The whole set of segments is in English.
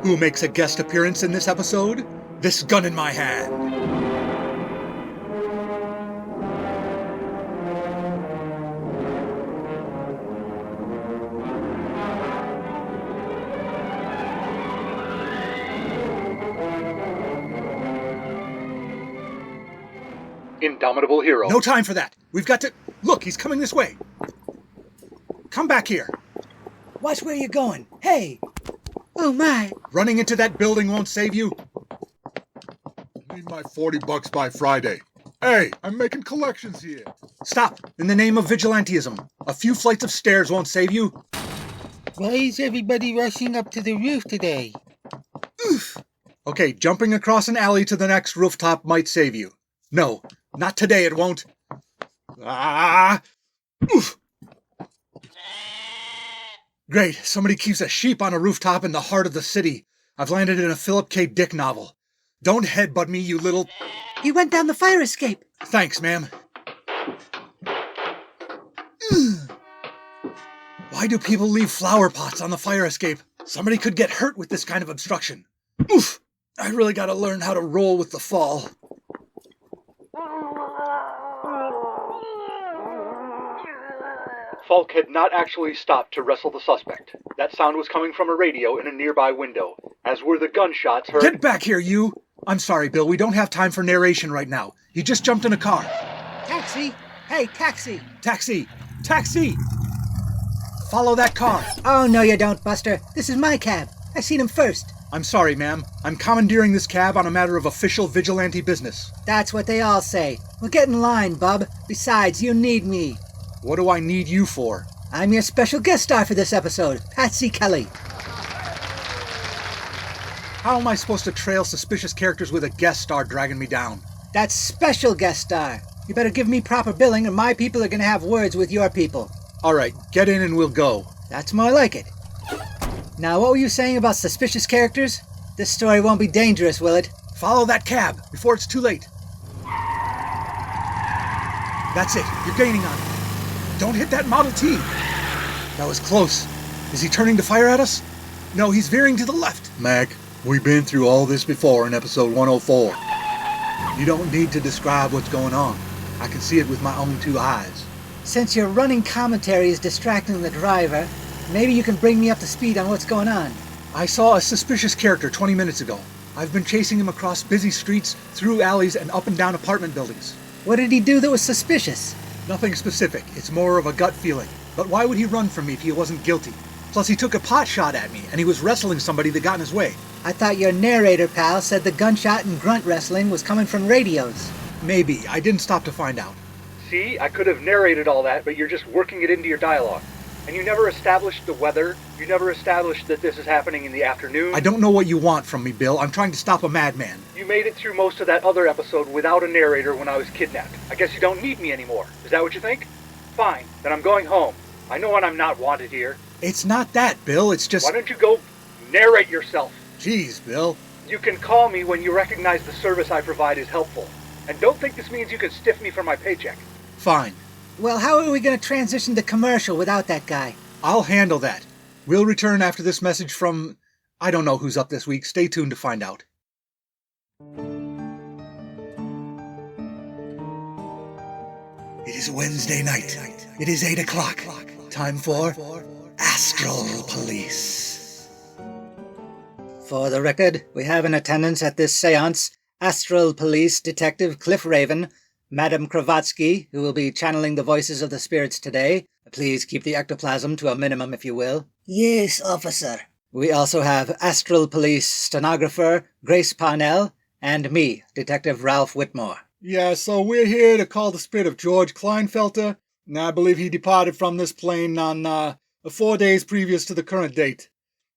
Who makes a guest appearance in this episode? This gun in my hand. Indomitable hero. No time for that. We've got to... Look, he's coming this way. Come back here. Watch where you're going. Hey! Oh, my. Running into that building won't save you. I need my $40 by Friday. Hey, I'm making collections here. Stop. In the name of vigilantism. A few flights of stairs won't save you. Why is everybody rushing up to the roof today? Oof. Okay, jumping across an alley to the next rooftop might save you. No, not today it won't. Ah! Oof. Great, somebody keeps a sheep on a rooftop in the heart of the city. I've landed in a Philip K. Dick novel. Don't headbutt me, you little... He went down the fire escape. Thanks, ma'am. Why do people leave flower pots on the fire escape? Somebody could get hurt with this kind of obstruction. Oof! I really gotta learn how to roll with the fall. Falk had not actually stopped to wrestle the suspect. That sound was coming from a radio in a nearby window, as were the gunshots heard... Get back here, you! I'm sorry, Bill, we don't have time for narration right now. He just jumped in a car. Taxi! Hey, taxi! Taxi! Taxi! Follow that car. Oh, no you don't, Buster. This is my cab. I seen him first. I'm sorry, ma'am. I'm commandeering this cab on a matter of official vigilante business. That's what they all say. Well, get in line, bub. Besides, you need me. What do I need you for? I'm your special guest star for this episode, Patsy Kelly. How am I supposed to trail suspicious characters with a guest star dragging me down? That's special guest star. You better give me proper billing or my people are going to have words with your people. All right, get in and we'll go. That's more like it. Now, what were you saying about suspicious characters? This story won't be dangerous, will it? Follow that cab before it's too late. That's it. You're gaining on it. Don't hit that Model T. That was close. Is he turning to fire at us? No, he's veering to the left. Mac, we've been through all this before in episode 104. You don't need to describe what's going on. I can see it with my own two eyes. Since your running commentary is distracting the driver, maybe you can bring me up to speed on what's going on. I saw a suspicious character 20 minutes ago. I've been chasing him across busy streets, through alleys, and up and down apartment buildings. What did he do that was suspicious? Nothing specific. It's more of a gut feeling. But why would he run from me if he wasn't guilty? Plus, he took a pot shot at me, and he was wrestling somebody that got in his way. I thought your narrator pal said the gunshot and grunt wrestling was coming from radios. Maybe. I didn't stop to find out. See, I could have narrated all that, but you're just working it into your dialogue. And you never established the weather. You never established that this is happening in the afternoon. I don't know what you want from me, Bill. I'm trying to stop a madman. You made it through most of that other episode without a narrator when I was kidnapped. I guess you don't need me anymore. Is that what you think? Fine. Then I'm going home. I know when I'm not wanted here. It's not that, Bill. It's just... Why don't you go narrate yourself? Jeez, Bill. You can call me when you recognize the service I provide is helpful. And don't think this means you can stiff me for my paycheck. Fine. Well, how are we going to transition to commercial without that guy? I'll handle that. We'll return after this message from... I don't know who's up this week. Stay tuned to find out. It is Wednesday night. It is 8 o'clock. Time for Astral Police. For the record, we have in attendance at this seance Astral Police Detective Cliff Raven, Madam Kravatsky, who will be channeling the voices of the spirits today. Please keep the ectoplasm to a minimum, if you will. Yes, officer. We also have Astral Police stenographer Grace Parnell, and me, Detective Ralph Whitmore. Yeah, so we're here to call the spirit of George Kleinfelter, and I believe he departed from this plane on 4 days previous to the current date.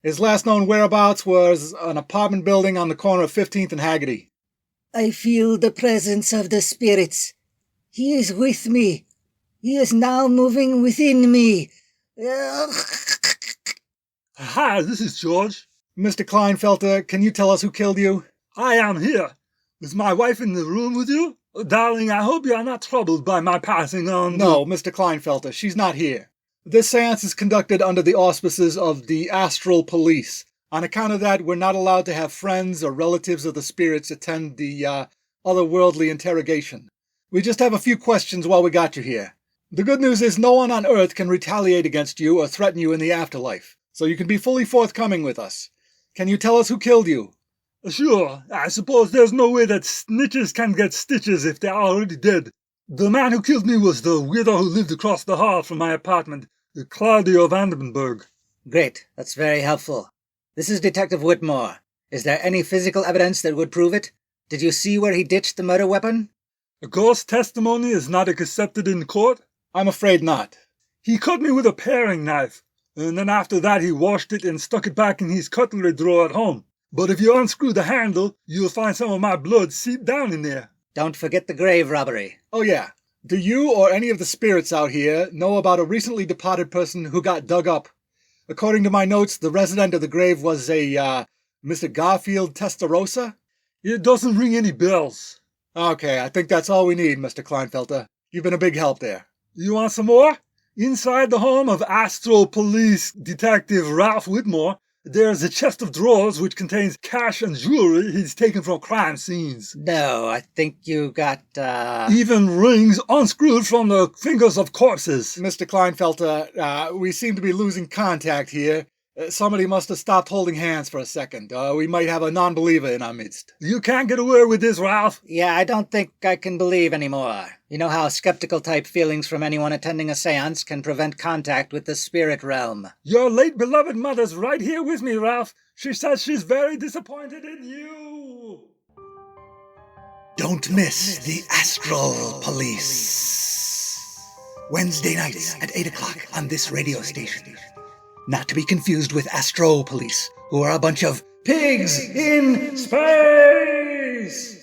His last known whereabouts was an apartment building on the corner of 15th and Haggerty. I feel the presence of the spirits. He is with me. He is now moving within me. Hi, this is George. Mr. Kleinfelter, can you tell us who killed you? I am here. Is my wife in the room with you? Darling, I hope you are not troubled by my passing on... No, Mr. Kleinfelter, she's not here. This seance is conducted under the auspices of the Astral Police. On account of that, we're not allowed to have friends or relatives of the spirits attend the otherworldly interrogation. We just have a few questions while we got you here. The good news is no one on Earth can retaliate against you or threaten you in the afterlife, so you can be fully forthcoming with us. Can you tell us who killed you? Sure, I suppose there's no way that snitches can get stitches if they're already dead. The man who killed me was the widow who lived across the hall from my apartment, Claudio Vandenberg. Great, that's very helpful. This is Detective Whitmore. Is there any physical evidence that would prove it? Did you see where he ditched the murder weapon? A ghost testimony is not accepted in court? I'm afraid not. He cut me with a paring knife, and then after that he washed it and stuck it back in his cutlery drawer at home. But if you unscrew the handle, you'll find some of my blood seeped down in there. Don't forget the grave robbery. Oh yeah. Do you or any of the spirits out here know about a recently departed person who got dug up? According to my notes, the resident of the grave was a, Mr. Garfield Testarossa? It doesn't ring any bells. Okay, I think that's all we need, Mr. Kleinfelter. You've been a big help there. You want some more? Inside the home of Astro Police Detective Ralph Whitmore, there's a chest of drawers which contains cash and jewelry he's taken from crime scenes. No, I think you got, Even rings unscrewed from the fingers of corpses. Mr. Kleinfelter, we seem to be losing contact here. Somebody must have stopped holding hands for a second. We might have a non-believer in our midst. You can't get away with this, Ralph. Yeah, I don't think I can believe anymore. You know how skeptical-type feelings from anyone attending a seance can prevent contact with the spirit realm. Your late beloved mother's right here with me, Ralph. She says she's very disappointed in you. Don't miss the Astral Police. Wednesday nights at 8 o'clock on this radio station. Not to be confused with Astro Police, who are a bunch of pigs in space!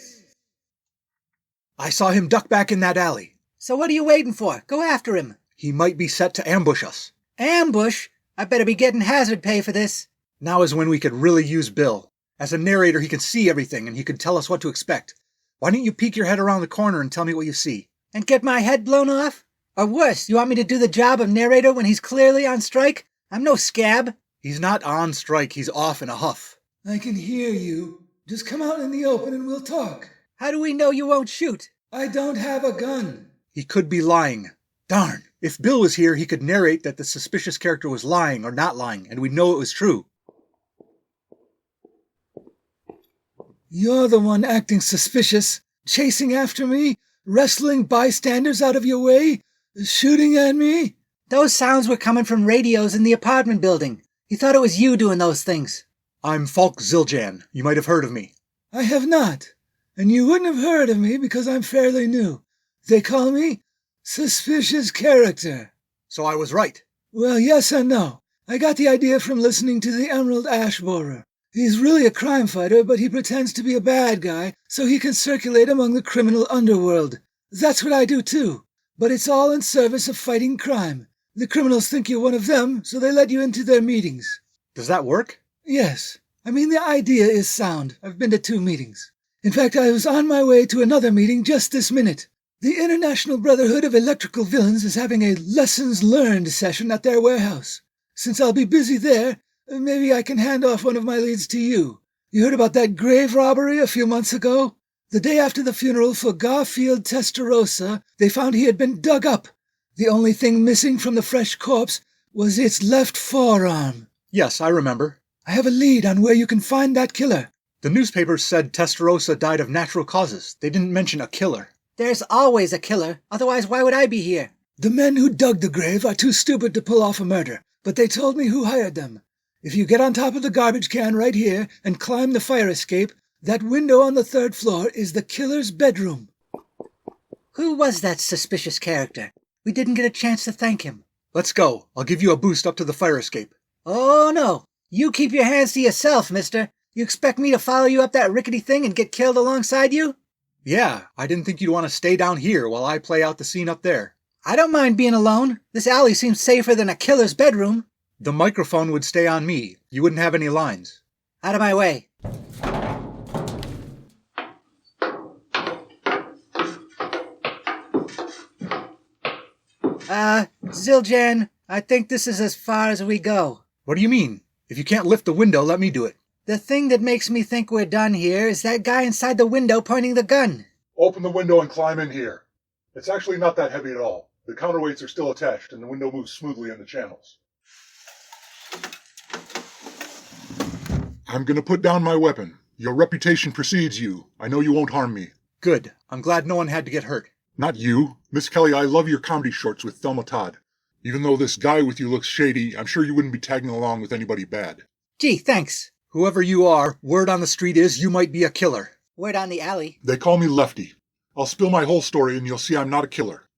I saw him duck back in that alley. So what are you waiting for? Go after him. He might be set to ambush us. Ambush? I better be getting hazard pay for this. Now is when we could really use Bill. As a narrator, he can see everything and he can tell us what to expect. Why don't you peek your head around the corner and tell me what you see? And get my head blown off? Or worse, you want me to do the job of narrator when he's clearly on strike? I'm no scab. He's not on strike, he's off in a huff. I can hear you. Just come out in the open and we'll talk. How do we know you won't shoot? I don't have a gun. He could be lying. Darn, if Bill was here, he could narrate that the suspicious character was lying or not lying, and we'd know it was true. You're the one acting suspicious, chasing after me, wrestling bystanders out of your way, shooting at me. Those sounds were coming from radios in the apartment building. He thought it was you doing those things. I'm Falk Zildjian. You might have heard of me. I have not. And you wouldn't have heard of me because I'm fairly new. They call me Suspicious Character. So I was right. Well, yes and no. I got the idea from listening to the Emerald Ash Borer. He's really a crime fighter, but he pretends to be a bad guy so he can circulate among the criminal underworld. That's what I do too. But it's all in service of fighting crime. The criminals think you're one of them, so they let you into their meetings. Does that work? Yes. I mean, the idea is sound. I've been to 2 meetings. In fact, I was on my way to another meeting just this minute. The International Brotherhood of Electrical Villains is having a lessons learned session at their warehouse. Since I'll be busy there, maybe I can hand off one of my leads to you. You heard about that grave robbery a few months ago? The day after the funeral for Garfield Testarossa, they found he had been dug up. The only thing missing from the fresh corpse was its left forearm. Yes, I remember. I have a lead on where you can find that killer. The newspapers said Testarossa died of natural causes. They didn't mention a killer. There's always a killer. Otherwise, why would I be here? The men who dug the grave are too stupid to pull off a murder, but they told me who hired them. If you get on top of the garbage can right here and climb the fire escape, that window on the 3rd floor is the killer's bedroom. Who was that suspicious character? We didn't get a chance to thank him. Let's go. I'll give you a boost up to the fire escape. Oh, no. You keep your hands to yourself, mister. You expect me to follow you up that rickety thing and get killed alongside you? Yeah, I didn't think you'd want to stay down here while I play out the scene up there. I don't mind being alone. This alley seems safer than a killer's bedroom. The microphone would stay on me. You wouldn't have any lines. Out of my way. Zildjian, I think this is as far as we go. What do you mean? If you can't lift the window, let me do it. The thing that makes me think we're done here is that guy inside the window pointing the gun. Open the window and climb in here. It's actually not that heavy at all. The counterweights are still attached, and the window moves smoothly in the channels. I'm going to put down my weapon. Your reputation precedes you. I know you won't harm me. Good. I'm glad no one had to get hurt. Not you. Miss Kelly, I love your comedy shorts with Thelma Todd. Even though this guy with you looks shady, I'm sure you wouldn't be tagging along with anybody bad. Gee, thanks. Whoever you are, word on the street is you might be a killer. Word on the alley. They call me Lefty. I'll spill my whole story and you'll see I'm not a killer.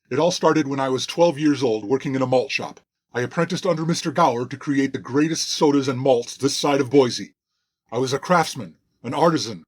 It all started when I was 12 years old working in a malt shop. I apprenticed under Mr. Gower to create the greatest sodas and malts this side of Boise. I was a craftsman, an artisan.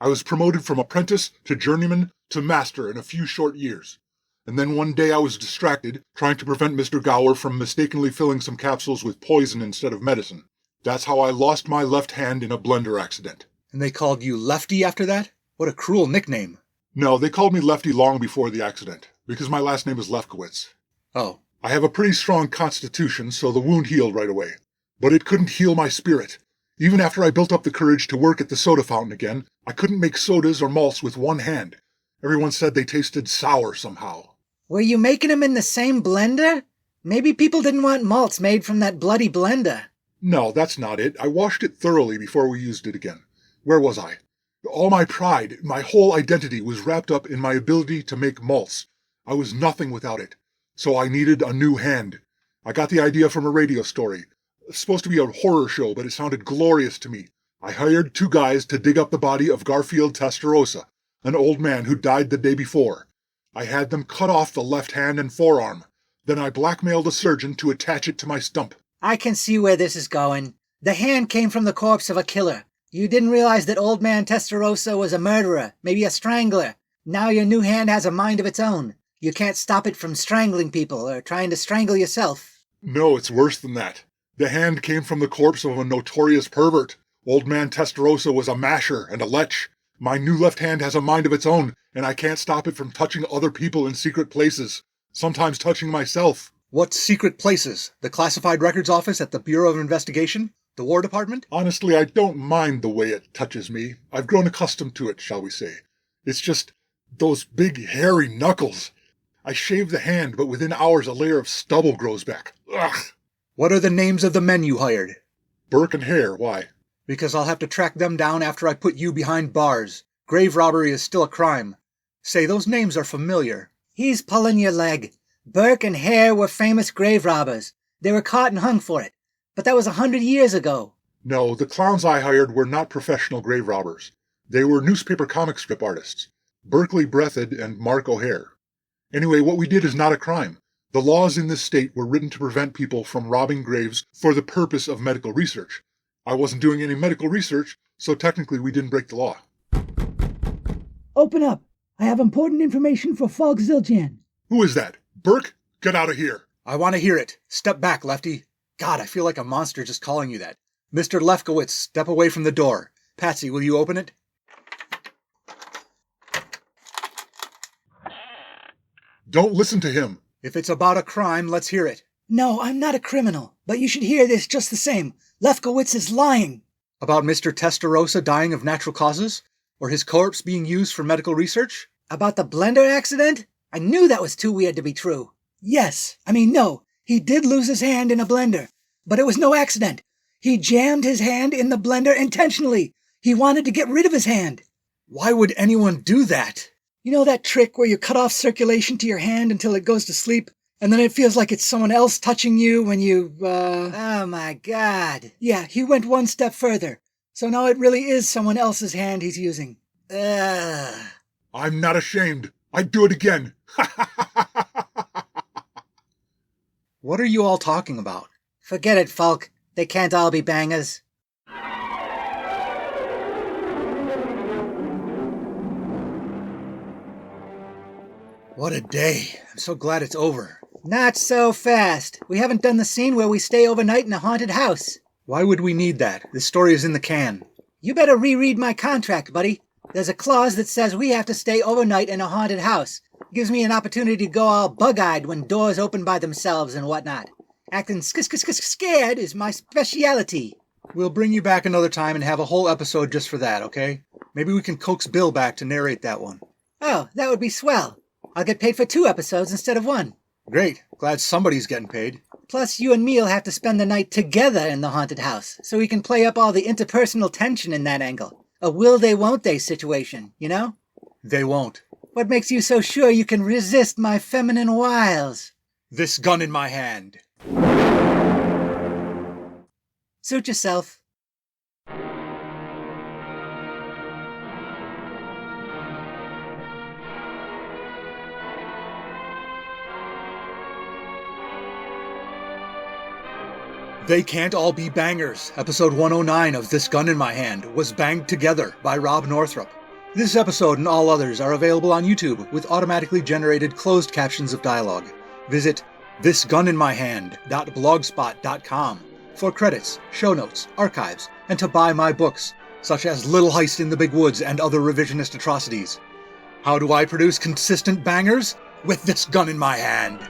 I was promoted from apprentice to journeyman to master in a few short years. And then one day I was distracted, trying to prevent Mr. Gower from mistakenly filling some capsules with poison instead of medicine. That's how I lost my left hand in a blender accident. And they called you Lefty after that? What a cruel nickname. No, they called me Lefty long before the accident, because my last name is Lefkowitz. Oh. I have a pretty strong constitution, so the wound healed right away. But it couldn't heal my spirit. Even after I built up the courage to work at the soda fountain again, I couldn't make sodas or malts with one hand. Everyone said they tasted sour somehow. Were you making them in the same blender? Maybe people didn't want malts made from that bloody blender. No, that's not it. I washed it thoroughly before we used it again. Where was I? All my pride, my whole identity was wrapped up in my ability to make malts. I was nothing without it. So I needed a new hand. I got the idea from a radio story. It's supposed to be a horror show, but it sounded glorious to me. I hired 2 guys to dig up the body of Garfield Testarossa, an old man who died the day before. I had them cut off the left hand and forearm. Then I blackmailed a surgeon to attach it to my stump. I can see where this is going. The hand came from the corpse of a killer. You didn't realize that old man Testarossa was a murderer, maybe a strangler. Now your new hand has a mind of its own. You can't stop it from strangling people or trying to strangle yourself. No, it's worse than that. The hand came from the corpse of a notorious pervert. Old man Testarossa was a masher and a lech. My new left hand has a mind of its own, and I can't stop it from touching other people in secret places. Sometimes touching myself. What secret places? The classified records office at the Bureau of Investigation? The War Department? Honestly, I don't mind the way it touches me. I've grown accustomed to it, shall we say. It's just those big, hairy knuckles. I shave the hand, but within hours a layer of stubble grows back. Ugh! What are the names of the men you hired? Burke and Hare, why? Because I'll have to track them down after I put you behind bars. Grave robbery is still a crime. Say, those names are familiar. He's pulling your leg. Burke and Hare were famous grave robbers. They were caught and hung for it. But that was 100 years ago. No, the clowns I hired were not professional grave robbers. They were newspaper comic strip artists. Berkeley Breathed and Mark O'Hare. Anyway, what we did is not a crime. The laws in this state were written to prevent people from robbing graves for the purpose of medical research. I wasn't doing any medical research, so technically we didn't break the law. Open up. I have important information for Falk Zildjian. Who is that? Burke? Get out of here. I want to hear it. Step back, Lefty. God, I feel like a monster just calling you that. Mr. Lefkowitz, step away from the door. Patsy, will you open it? Don't listen to him. If it's about a crime, let's hear it. No, I'm not a criminal, but you should hear this just the same. Lefkowitz is lying. About Mr. Testarossa dying of natural causes? Or his corpse being used for medical research? About the blender accident? I knew that was too weird to be true. Yes, no. He did lose his hand in a blender, but it was no accident. He jammed his hand in the blender intentionally. He wanted to get rid of his hand. Why would anyone do that? You know that trick where you cut off circulation to your hand until it goes to sleep, and then it feels like it's someone else touching you when you, Oh my God. Yeah, he went one step further. So now it really is someone else's hand he's using. Ugh. I'm not ashamed. I'd do it again. What are you all talking about? Forget it, Falk. They can't all be bangers. What a day. I'm so glad it's over. Not so fast. We haven't done the scene where we stay overnight in a haunted house. Why would we need that? This story is in the can. You better reread my contract, buddy. There's a clause that says we have to stay overnight in a haunted house. Gives me an opportunity to go all bug-eyed when doors open by themselves and whatnot. Acting scared is my speciality. We'll bring you back another time and have a whole episode just for that, okay? Maybe we can coax Bill back to narrate that one. Oh, that would be swell. I'll get paid for 2 episodes instead of 1. Great. Glad somebody's getting paid. Plus, you and me'll have to spend the night together in the haunted house, so we can play up all the interpersonal tension in that angle. A will-they-won't-they situation, you know? They won't. What makes you so sure you can resist my feminine wiles? This gun in my hand. Suit yourself. They Can't All Be Bangers, episode 109 of This Gun in My Hand, was banged together by Rob Northrup. This episode and all others are available on YouTube with automatically generated closed captions of dialogue. Visit thisguninmyhand.blogspot.com for credits, show notes, archives, and to buy my books, such as Little Heist in the Big Woods and other revisionist atrocities. How do I produce consistent bangers? With this gun in my hand.